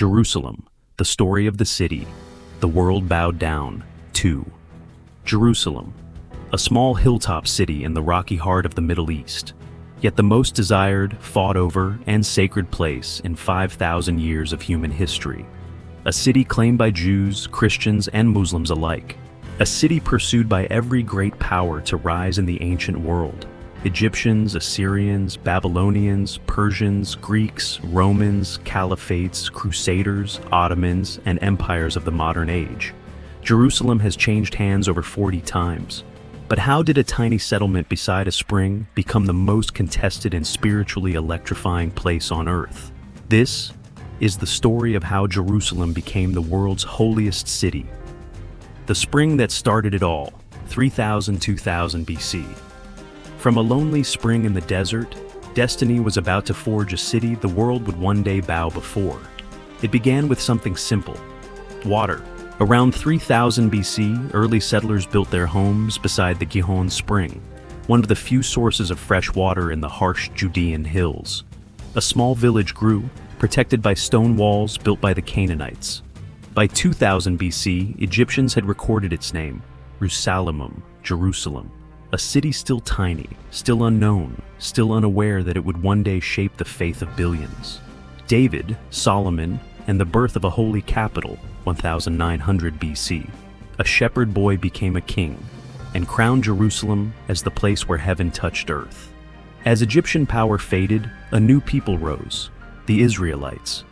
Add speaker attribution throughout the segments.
Speaker 1: Jerusalem, the story of the city. The world bowed down. 2. Jerusalem, a small hilltop city in the rocky heart of the Middle East, yet the most desired, fought over, and sacred place in 5,000 years of human history. A city claimed by Jews, Christians, and Muslims alike. A city pursued by every great power to rise in the ancient world. Egyptians, Assyrians, Babylonians, Persians, Greeks, Romans, Caliphates, Crusaders, Ottomans, and empires of the modern age. Jerusalem has changed hands over 40 times. But how did a tiny settlement beside a spring become the most contested and spiritually electrifying place on earth? This is the story of how Jerusalem became the world's holiest city. The spring that started it all, 3000–2000 BC. From a lonely spring in the desert, destiny was about to forge a city the world would one day bow before. It began with something simple: water. Around 3000 BC, early settlers built their homes beside the Gihon Spring, one of the few sources of fresh water in the harsh Judean hills. A small village grew, protected by stone walls built by the Canaanites. By 2000 BC, Egyptians had recorded its name, Jerusalem. A city still tiny, still unknown, still unaware that it would one day shape the faith of billions. David, Solomon, and the birth of a holy capital, 1900 BC. A shepherd boy became a king, and crowned Jerusalem as the place where heaven touched earth. As Egyptian power faded, a new people rose, the Israelites.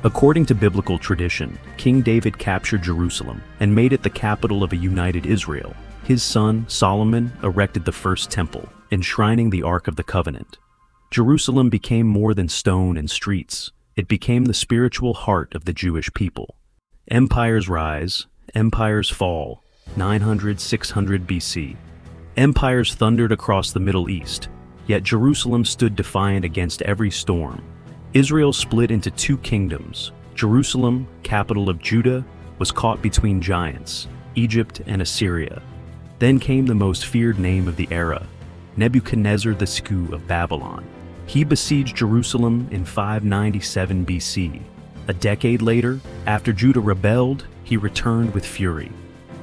Speaker 1: According to biblical tradition, King David captured Jerusalem and made it the capital of a united Israel. His son, Solomon, erected the first temple, enshrining the Ark of the Covenant. Jerusalem became more than stone and streets. It became the spiritual heart of the Jewish people. Empires rise, empires fall, 900–600 BC. Empires thundered across the Middle East, yet Jerusalem stood defiant against every storm. Israel split into two kingdoms. Jerusalem, capital of Judah, was caught between giants, Egypt and Assyria. Then came the most feared name of the era, Nebuchadnezzar the Sku of Babylon. He besieged Jerusalem in 597 BC. A decade later, after Judah rebelled, he returned with fury.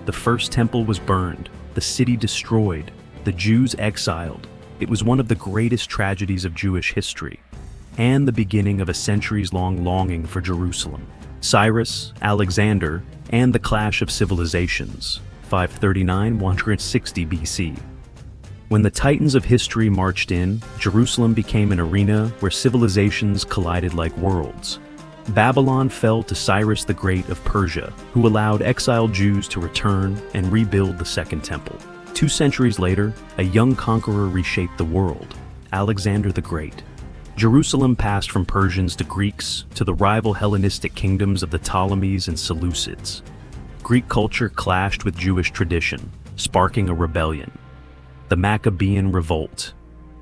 Speaker 1: The first temple was burned, the city destroyed, the Jews exiled. It was one of the greatest tragedies of Jewish history, and the beginning of a centuries-long longing for Jerusalem. Cyrus, Alexander, and the clash of civilizations, 539–160 BC. When the titans of history marched in, Jerusalem became an arena where civilizations collided like worlds. Babylon fell to Cyrus the Great of Persia, who allowed exiled Jews to return and rebuild the Second Temple. 2 centuries later, a young conqueror reshaped the world, Alexander the Great. Jerusalem passed from Persians to Greeks to the rival Hellenistic kingdoms of the Ptolemies and Seleucids. Greek culture clashed with Jewish tradition, sparking a rebellion, the Maccabean revolt.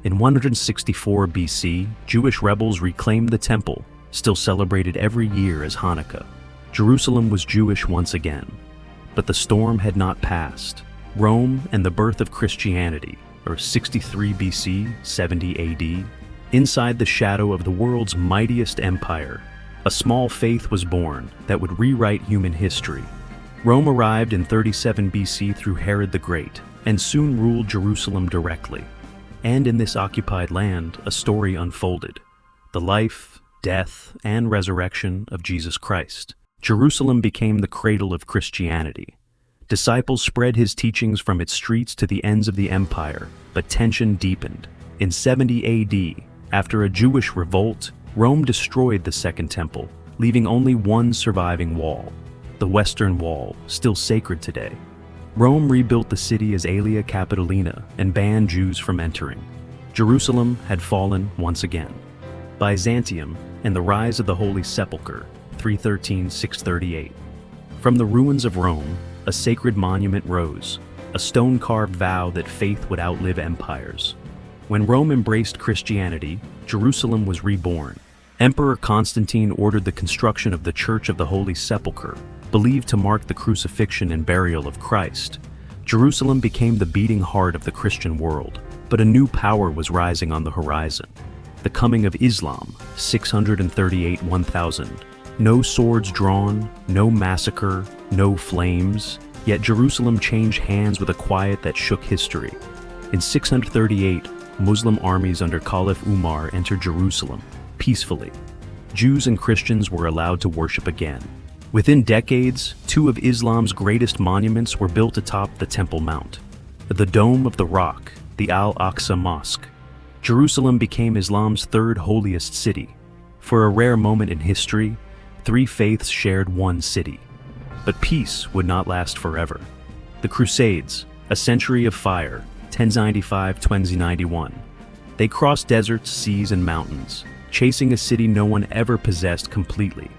Speaker 1: In 164 BC, Jewish rebels reclaimed the temple, still celebrated every year as Hanukkah. Jerusalem was Jewish once again, but the storm had not passed. Rome and the birth of Christianity, or 63 BC, 70 AD, inside the shadow of the world's mightiest empire, a small faith was born that would rewrite human history. Rome arrived in 37 BC through Herod the Great, and soon ruled Jerusalem directly. And in this occupied land, a story unfolded: the life, death, and resurrection of Jesus Christ. Jerusalem became the cradle of Christianity. Disciples spread his teachings from its streets to the ends of the empire, but tension deepened. In 70 AD, after a Jewish revolt, Rome destroyed the Second Temple, leaving only one surviving wall, the Western Wall, still sacred today. Rome rebuilt the city as Aelia Capitolina and banned Jews from entering. Jerusalem had fallen once again. Byzantium and the rise of the Holy Sepulchre, 313–638. From the ruins of Rome, a sacred monument rose, a stone-carved vow that faith would outlive empires. When Rome embraced Christianity, Jerusalem was reborn. Emperor Constantine ordered the construction of the Church of the Holy Sepulchre, believed to mark the crucifixion and burial of Christ. Jerusalem became the beating heart of the Christian world, but a new power was rising on the horizon: the coming of Islam, 638–1000. No swords drawn, no massacre, no flames, yet Jerusalem changed hands with a quiet that shook history. In 638, Muslim armies under Caliph Umar entered Jerusalem, peacefully. Jews and Christians were allowed to worship again. Within decades, two of Islam's greatest monuments were built atop the Temple Mount. The Dome of the Rock, the Al-Aqsa Mosque. Jerusalem became Islam's third holiest city. For a rare moment in history, three faiths shared one city. But peace would not last forever. The Crusades, a century of fire, 1095-1091. They crossed deserts, seas, and mountains, chasing a city no one ever possessed completely.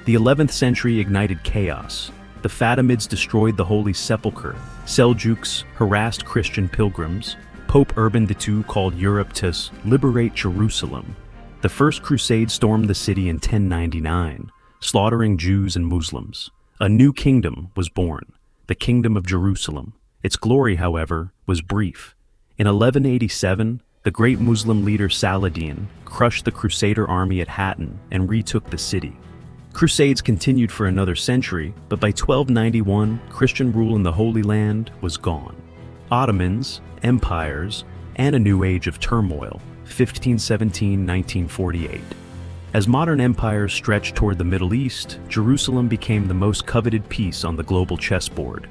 Speaker 1: The 11th century ignited chaos. The Fatimids destroyed the Holy Sepulchre. Seljuks harassed Christian pilgrims. Pope Urban II called Europe to liberate Jerusalem. The First Crusade stormed the city in 1099, slaughtering Jews and Muslims. A new kingdom was born, the Kingdom of Jerusalem. Its glory, however, was brief. In 1187, the great Muslim leader Saladin crushed the Crusader army at Hattin and retook the city. Crusades continued for another century, but by 1291, Christian rule in the Holy Land was gone. Ottomans, empires, and a new age of turmoil, 1517-1948. As modern empires stretched toward the Middle East, Jerusalem became the most coveted piece on the global chessboard.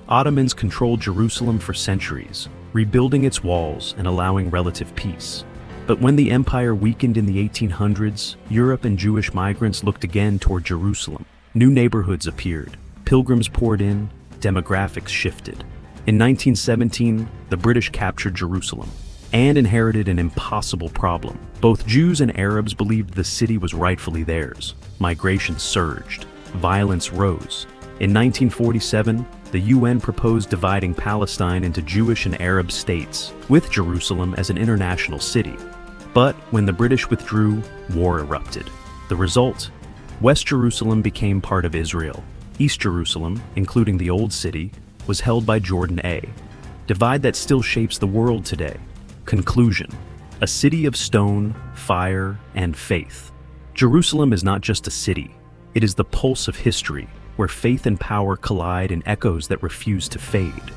Speaker 1: Ottomans controlled Jerusalem for centuries, rebuilding its walls and allowing relative peace. But when the empire weakened in the 1800s, Europe and Jewish migrants looked again toward Jerusalem. New neighborhoods appeared, pilgrims poured in, demographics shifted. In 1917, the British captured Jerusalem and inherited an impossible problem. Both Jews and Arabs believed the city was rightfully theirs. Migration surged, violence rose. In 1947, the UN proposed dividing Palestine into Jewish and Arab states, with Jerusalem as an international city. But when the British withdrew, war erupted. The result? West Jerusalem became part of Israel. East Jerusalem, including the Old City, was held by Jordan A. Divide that still shapes the world today. Conclusion: a city of stone, fire, and faith. Jerusalem is not just a city. It is the pulse of history, where faith and power collide in echoes that refuse to fade.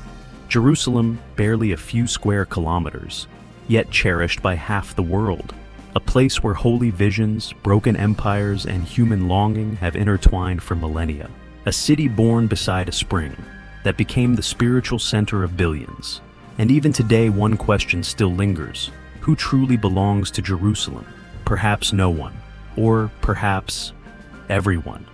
Speaker 1: Jerusalem, barely a few square kilometers, yet cherished by half the world. A place where holy visions, broken empires, and human longing have intertwined for millennia. A city born beside a spring that became the spiritual center of billions. And even today, one question still lingers. Who truly belongs to Jerusalem? Perhaps no one, or perhaps everyone.